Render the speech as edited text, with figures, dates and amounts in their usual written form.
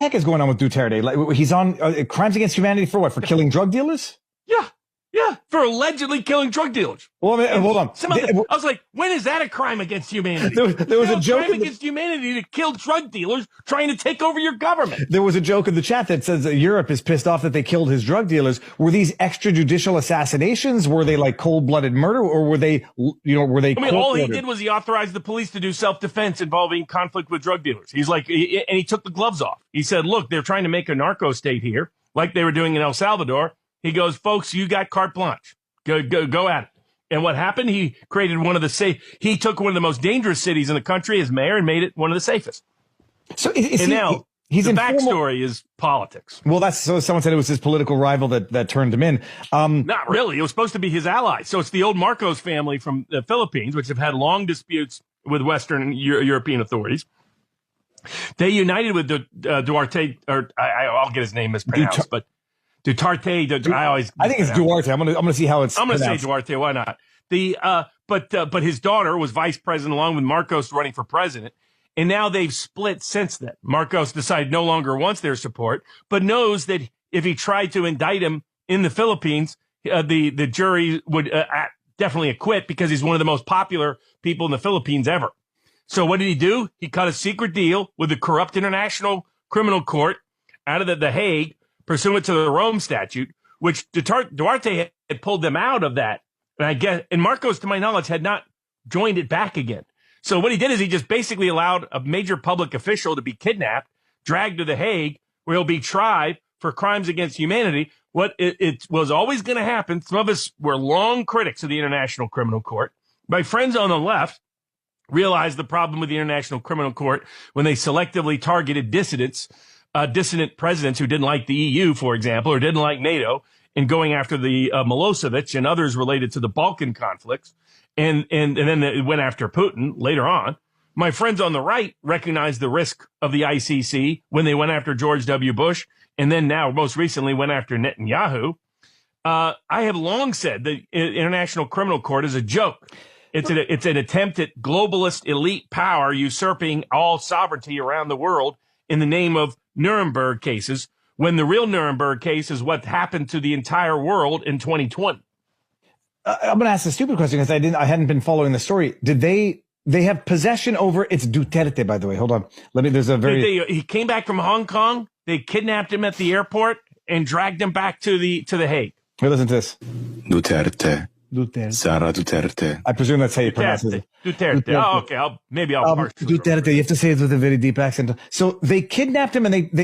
heck is going on with Duterte? Like, he's on crimes against humanity for what? For killing drug dealers? Yeah. Yeah, for allegedly killing drug dealers. Well, I mean, hold on. I was like, when is that a crime against humanity? There was a joke crime against humanity to kill drug dealers trying to take over your government. There was a joke in the chat that says that Europe is pissed off that they killed his drug dealers. Were these extrajudicial assassinations? Were they like cold-blooded murder, or were they, were they? I mean, all he did was he authorized the police to do self-defense involving conflict with drug dealers. He's like, and he took the gloves off. He said, look, they're trying to make a narco state here, like they were doing in El Salvador. He goes, folks, you got carte blanche. Go at it. And what happened? He created he took one of the most dangerous cities in the country as mayor and made it one of the safest. So the backstory is politics. Well, so someone said it was his political rival that turned him in. Not really. It was supposed to be his ally. So it's the old Marcos family from the Philippines, which have had long disputes with Western European authorities. They united with Duarte, or I'll get his name mispronounced, but Duterte. I think it's Duarte. I'm gonna see how it's. I'm gonna say Duarte. Why not? But his daughter was vice president along with Marcos running for president, and now they've split since then. Marcos decided no longer wants their support, but knows that if he tried to indict him in the Philippines, the jury would definitely acquit because he's one of the most popular people in the Philippines ever. So what did he do? He cut a secret deal with the corrupt International Criminal Court out of the Hague, pursuant to the Rome Statute, which Duarte had pulled them out of that. And Marcos, to my knowledge, had not joined it back again. So what he did is he just basically allowed a major public official to be kidnapped, dragged to the Hague, where he'll be tried for crimes against humanity. What it was always going to happen. Some of us were long critics of the International Criminal Court. My friends on the left realized the problem with the International Criminal Court when they selectively targeted dissidents, dissident presidents who didn't like the EU, for example, or didn't like NATO, and going after the Milosevic and others related to the Balkan conflicts, and then they went after Putin later on. My friends on the right recognized the risk of the ICC when they went after George W. Bush, and then now, most recently, went after Netanyahu. I have long said the International Criminal Court is a joke. It's an attempt at globalist elite power usurping all sovereignty around the world in the name of Nuremberg cases, when the real Nuremberg case is what happened to the entire world in 2020. I'm going to ask a stupid question because I hadn't been following the story. Did they have possession over? It's Duterte, by the way. Hold on. He came back from Hong Kong. They kidnapped him at the airport and dragged him back to the Hague. Hey, listen to this. Duterte. Sara Duterte. I presume that's how you pronounce it. Duterte. Oh, okay. Maybe I'll parse Duterte. You have to say it with a very deep accent. So they kidnapped him and